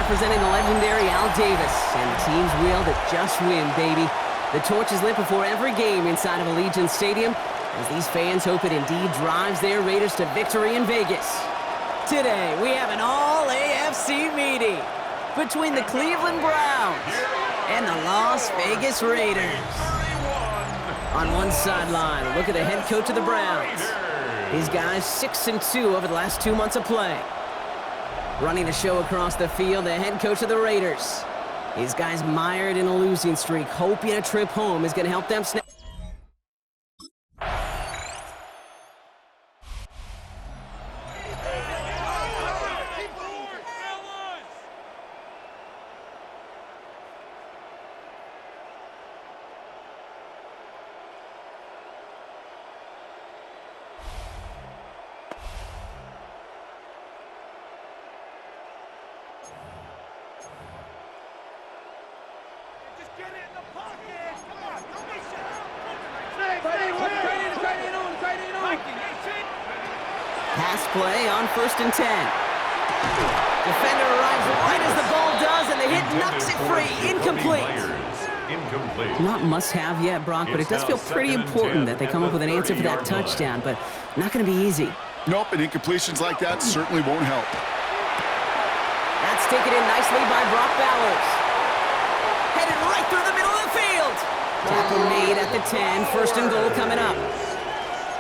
representing the legendary Al Davis. And the team's will to just win, baby. The torch is lit before every game inside of Allegiants Stadium, as these fans hope it indeed drives their Raiders to victory in Vegas. Today, we have an all-AFC meeting between the Cleveland Browns and the Las Vegas Raiders. On one sideline, a look at the head coach of the Browns. These guys 6-2 over the last 2 months of play. Running the show across the field, the head coach of the Raiders. These guys mired in a losing streak, hoping a trip home is going to help them snap. Pass play on 1st and 10. Defender arrives right as the ball does, and the hit knocks it free. Incomplete. Not must-have yet, Brock, but it does feel pretty important that they come up with an answer for that touchdown, but not going to be easy. Nope, and incompletions like that certainly won't help. That's taken in nicely by Brock Bowers. Headed right through the middle of the field. Tackle made at the 10. 1st and goal coming up.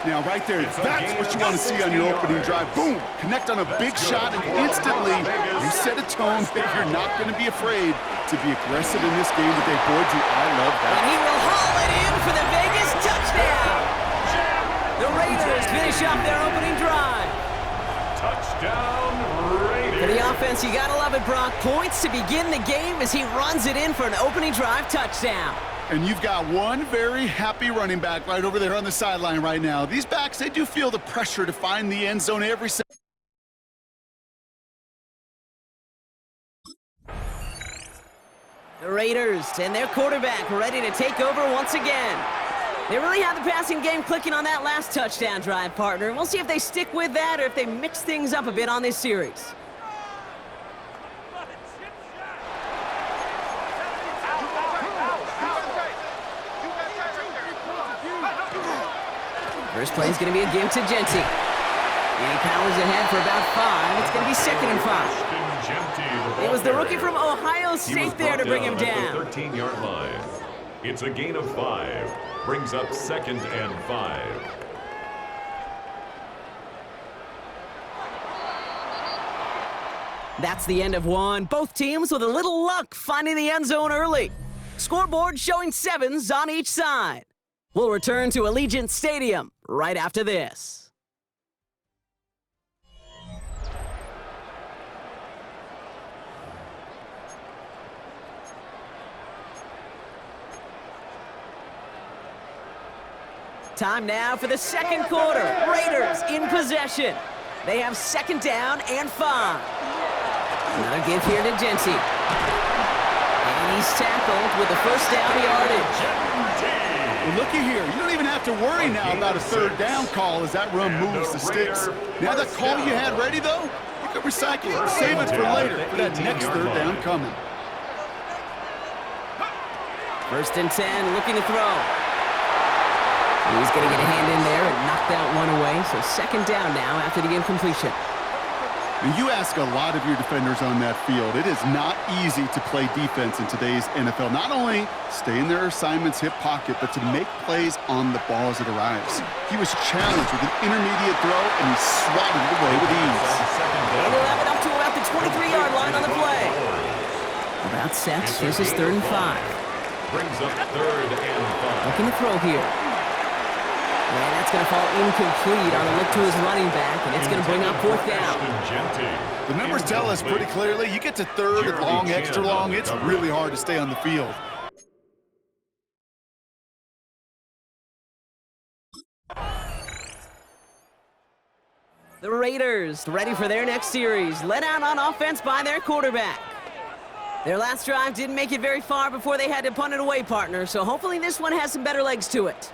Now, right there, that's what you want to see on your opening drive. Boom! Connect on a big shot, and instantly you set a tone that you're not going to be afraid to be aggressive in this game today. Boy, do I love that. And he will haul it in for the Vegas touchdown. The Raiders finish off their opening drive. Touchdown, Raiders. For the offense, you got to love it, Brock. Points to begin the game as he runs it in for an opening drive touchdown. And you've got one very happy running back right over there on the sideline right now. These backs, they do feel the pressure to find the end zone every second. The Raiders and their quarterback ready to take over once again. They really have the passing game clicking on that last touchdown drive, partner. We'll see if they stick with that or if they mix things up a bit on this series. First play is going to be a give to Genty. And he powers ahead for about 5. It's going to be 2nd and 5. It was the rookie from Ohio State there to bring him down. The 13-yard line. It's a gain of 5. Brings up 2nd and 5. That's the end of one. Both teams with a little luck finding the end zone early. Scoreboard showing 7s on each side. We'll return to Allegiants Stadium right after this. Time now for the second quarter. Raiders in possession. They have 2nd down and 5. Another give here to Genty. And he's tackled with the 1st down yardage. Well, looky here. You don't even have to worry now about a 3rd down call as that run moves the sticks. Now that call you had ready, though, you could recycle it. Save it for later for that next 3rd down coming. 1st and 10, looking to throw. He's going to get a hand in there and knock that one away. So 2nd down now after the incompletion. And you ask a lot of your defenders on that field. It is not easy to play defense in today's NFL. Not only stay in their assignment's hip pocket, but to make plays on the ball as it arrives. He was challenged with an intermediate throw, and he swatted it away with ease. And he'll have it up to about the 23-yard line on the play. About set. This is 3rd and 5. Brings up 3rd and 5. Looking to throw here. And that's going to fall incomplete on a look to his running back, and it's going to bring up 4th down. The numbers tell us pretty clearly, you get to 3rd and long, extra long, it's really hard to stay on the field. The Raiders ready for their next series, led out on offense by their quarterback. Their last drive didn't make it very far before they had to punt it away, partner, so hopefully this one has some better legs to it.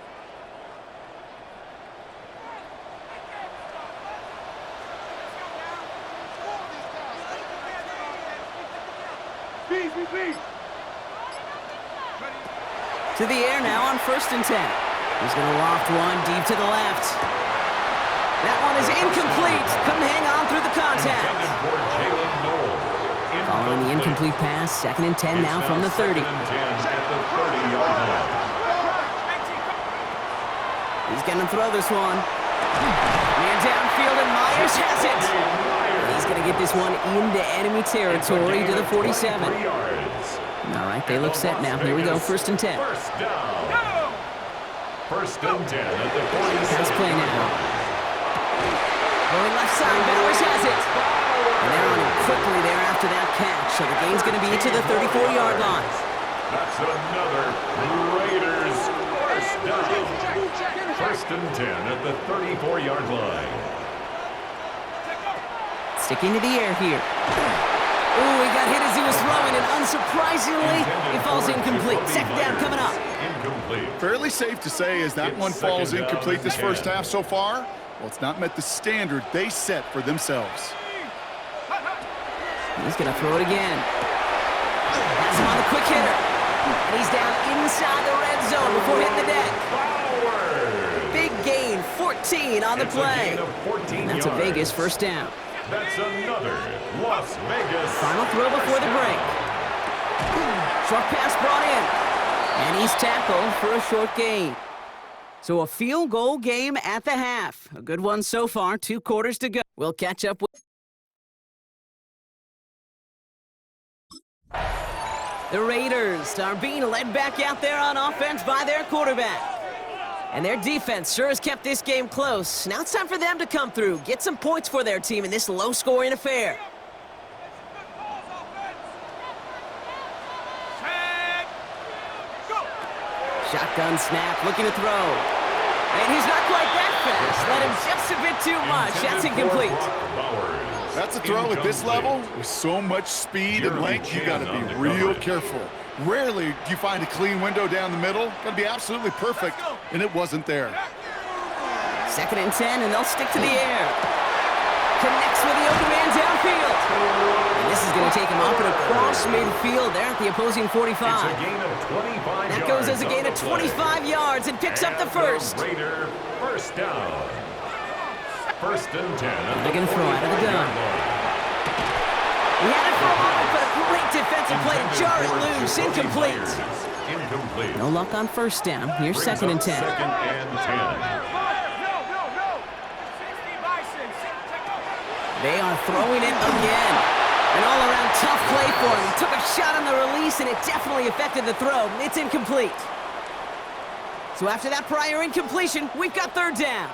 To the air now on 1st and 10. He's going to loft one deep to the left. That one is incomplete. Couldn't hang on through the contact. Following the incomplete pass, 2nd and 10 now from the 30. He's going to throw this one. Man downfield, and Myers has it. He's going to get this one into enemy territory to the 47. All right, they look set now. Here we go, 1st and 10. First and 10 at the 47. Pass play now. Going left side, Bowers has it. And they're on him quickly there after that catch. So the game's going to be to the 34-yard line. That's another Raiders first down. 1st and 10 at the 34-yard line. Sticking to the air here. Ooh, he got hit as he was throwing, and unsurprisingly, he falls incomplete. 2nd down coming up. Incomplete. Fairly safe to say as that one falls incomplete this first half so far, well, it's not met the standard they set for themselves. He's going to throw it again. Has him on the quick hitter. And he's down inside the red zone before hitting the deck. Big gain, 14 on the play. And that's a Vegas first down. That's another Las Vegas. Final throw before the break. Short pass brought in. And he's tackled for a short gain. So a field goal game at the half. A good one so far, 2 quarters to go. We'll catch up with... The Raiders are being led back out there on offense by their quarterback. And their defense sure has kept this game close. Now it's time for them to come through, get some points for their team in this low-scoring affair. Shotgun snap, looking to throw. And he's not quite that fast. Let him just a bit too much. That's incomplete. That's a throw at this level. With so much speed and length, you got to be real careful. Rarely do you find a clean window down the middle. Got to be absolutely perfect, and it wasn't there. 2nd and 10, and they'll stick to the air. Connects with the open man downfield. And this is going to take him up and across midfield there at the opposing 45. It's a gain of 25 that goes as a gain of 25 yards and picks up the first. Raider first down. 1st and 10. They're going to throw out of the gun. He had it for a moment, but a great defensive play to jar it loose. Incomplete. No luck on 1st down. Here's 2nd and 10. 2nd and 10. They are throwing it again. An all-around tough play for him. He took a shot on the release, and it definitely affected the throw. It's incomplete. So after that prior incompletion, we've got 3rd down.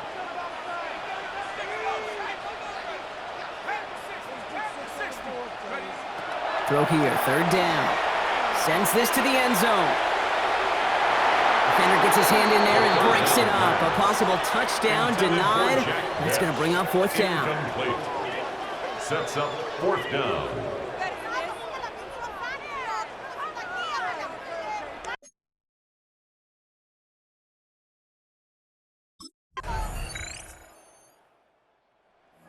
Throw here, 3rd down. Sends this to the end zone. Defender gets his hand in there and breaks it up. A possible touchdown denied. That's going to bring up 4th down. Sets up 4th down.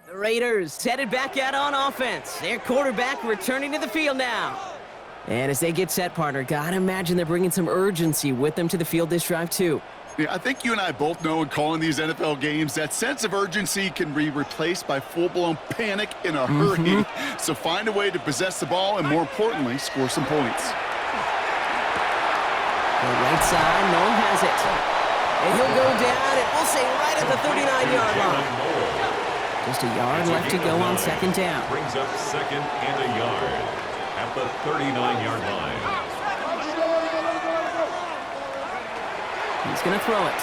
The Raiders headed back out on offense. Their quarterback returning to the field now. And as they get set, partner, gotta imagine they're bringing some urgency with them to the field this drive, too. Yeah, I think you and I both know in calling these NFL games that sense of urgency can be replaced by full-blown panic in a hurry. So find a way to possess the ball and, more importantly, score some points. The right side, Noel has it. And he'll go down, and we'll say right at the 39-yard line. Just a yard left to go on 2nd down. Brings up 2nd and a yard at the 39-yard line. He's going to throw it.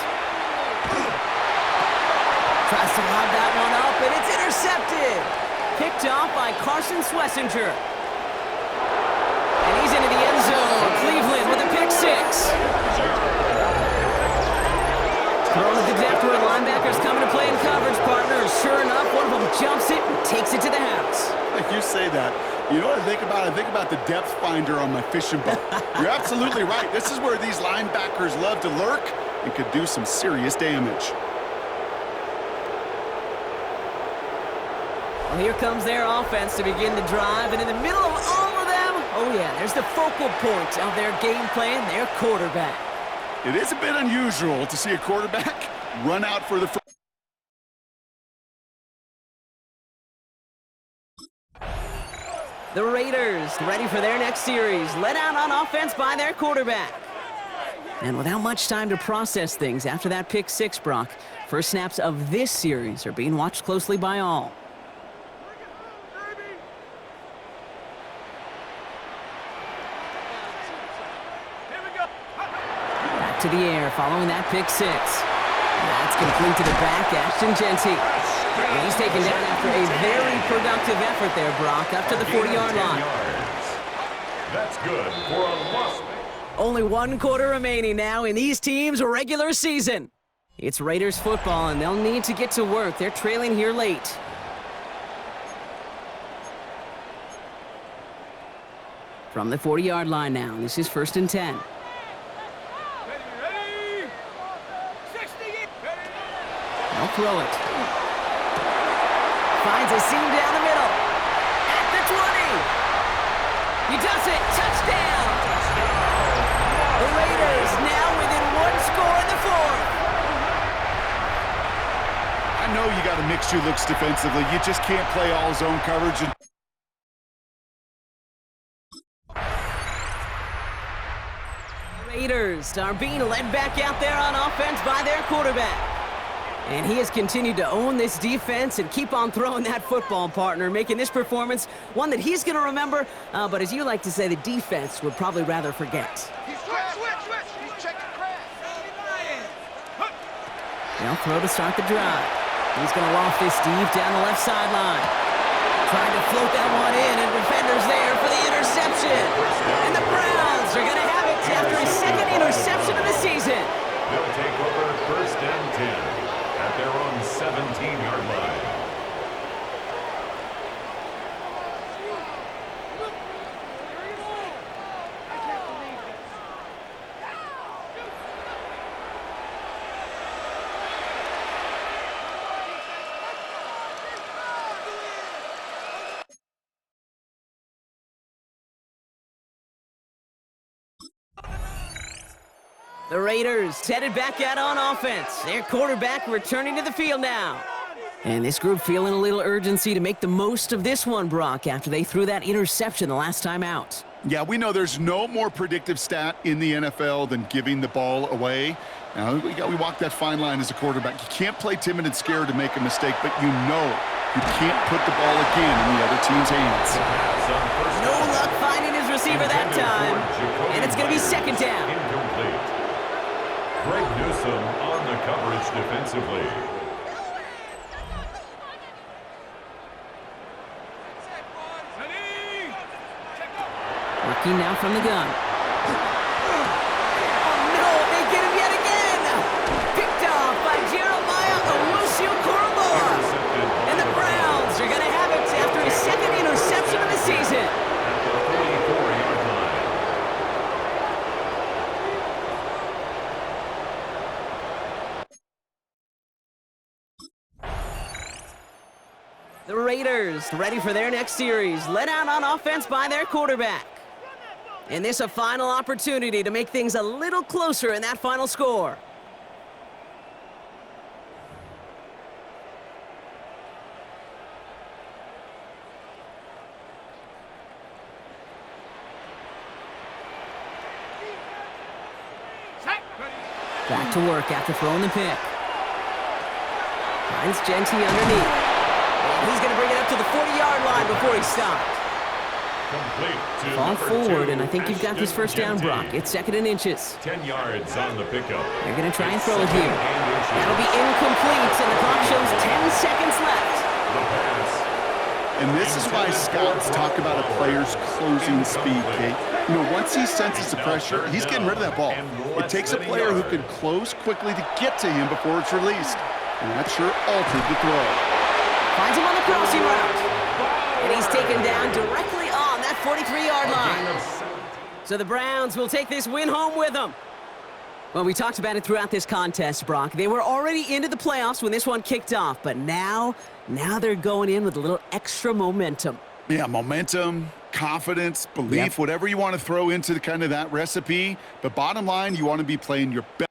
Tries to lob that one up, and it's intercepted. Picked off by Carson Schlesinger. And he's into the end zone. Cleveland with a pick 6. Throw to the depth where linebackers coming to play in coverage, partner. Sure enough, one of them jumps it and takes it to the house. Like you say that, you know what I think about? I think about the depth finder on my fishing boat. You're absolutely right. This is where these linebackers love to lurk and could do some serious damage. Well, here comes their offense to begin the drive, and in the middle of all of them, Oh, yeah, there's the focal point of their game plan, their quarterback. It is a bit unusual to see a quarterback run out for the first. The Raiders ready for their next series, led out on offense by their quarterback. And without much time to process things after that pick six, Brock, first snaps of this series are being watched closely by all. Back to the air following that pick six. That's complete to the back, Ashton Genty. And he's taken down after a very productive effort there, Brock, up to the 40-yard line. That's good for a loss. Only one quarter remaining now in these teams' regular season. It's Raiders football, and they'll need to get to work. They're trailing here late. From the 40-yard line now, this is 1st and 10. They'll throw it. Finds a seam down the middle. At the 20. He does it. Touchdown. The Raiders now within one score in the fourth. I know you got to mix your looks defensively. You just can't play all zone coverage. Raiders are being led back out there on offense by their quarterback. And he has continued to own this defense and keep on throwing that football, partner, making this performance one that he's going to remember, but as you like to say, the defense would probably rather forget. They'll throw to start the drive. He's going to loft this deep down the left sideline. Trying to float that one in, and defenders there for the interception. And the Browns are going to have it after his second interception of the season. They'll take over 1st and 10 at their own 17-yard line. The Raiders headed back out on offense. Their quarterback returning to the field now. And this group feeling a little urgency to make the most of this one, Brock, after they threw that interception the last time out. Yeah, we know there's no more predictive stat in the NFL than giving the ball away. Now, we walk that fine line as a quarterback. You can't play timid and scared to make a mistake, but you know you can't put the ball again in the other team's hands. No luck finding his receiver that time. And it's going to be 2nd down. Incomplete. Greg Newsome on the coverage defensively. Working now from the gun. Oh, no, they get him yet again. Picked off by Jeremiah Owusu-Koramoah. And the Browns are going to have it after his second interception of the season. At the 44-yard line. The Raiders ready for their next series, led out on offense by their quarterback. And this a final opportunity to make things a little closer in that final score. Back to work after throwing the pick. Finds Genty underneath. And he's going to bring it up to the 40-yard line before he stopped. Fall forward, and I think you've got this first down, Brock. It's 2nd and inches. 10 yards on the pickup. They're going to try and throw it here. That'll be incomplete, and the clock shows 10 seconds left. The pass. And this is why scouts talk about a player's closing speed, Kate. You know, once he senses the pressure, he's getting rid of that ball. It takes a player who can close quickly to get to him before it's released. And that sure altered the throw. Finds him on the crossing route. And he's taken down directly on that 43-yard line. So the Browns will take this win home with them. Well, we talked about it throughout this contest, Brock. They were already into the playoffs when this one kicked off, but now they're going in with a little extra momentum. Yeah, momentum, confidence, belief, whatever you want to throw into kind of that recipe. But bottom line, you want to be playing your best.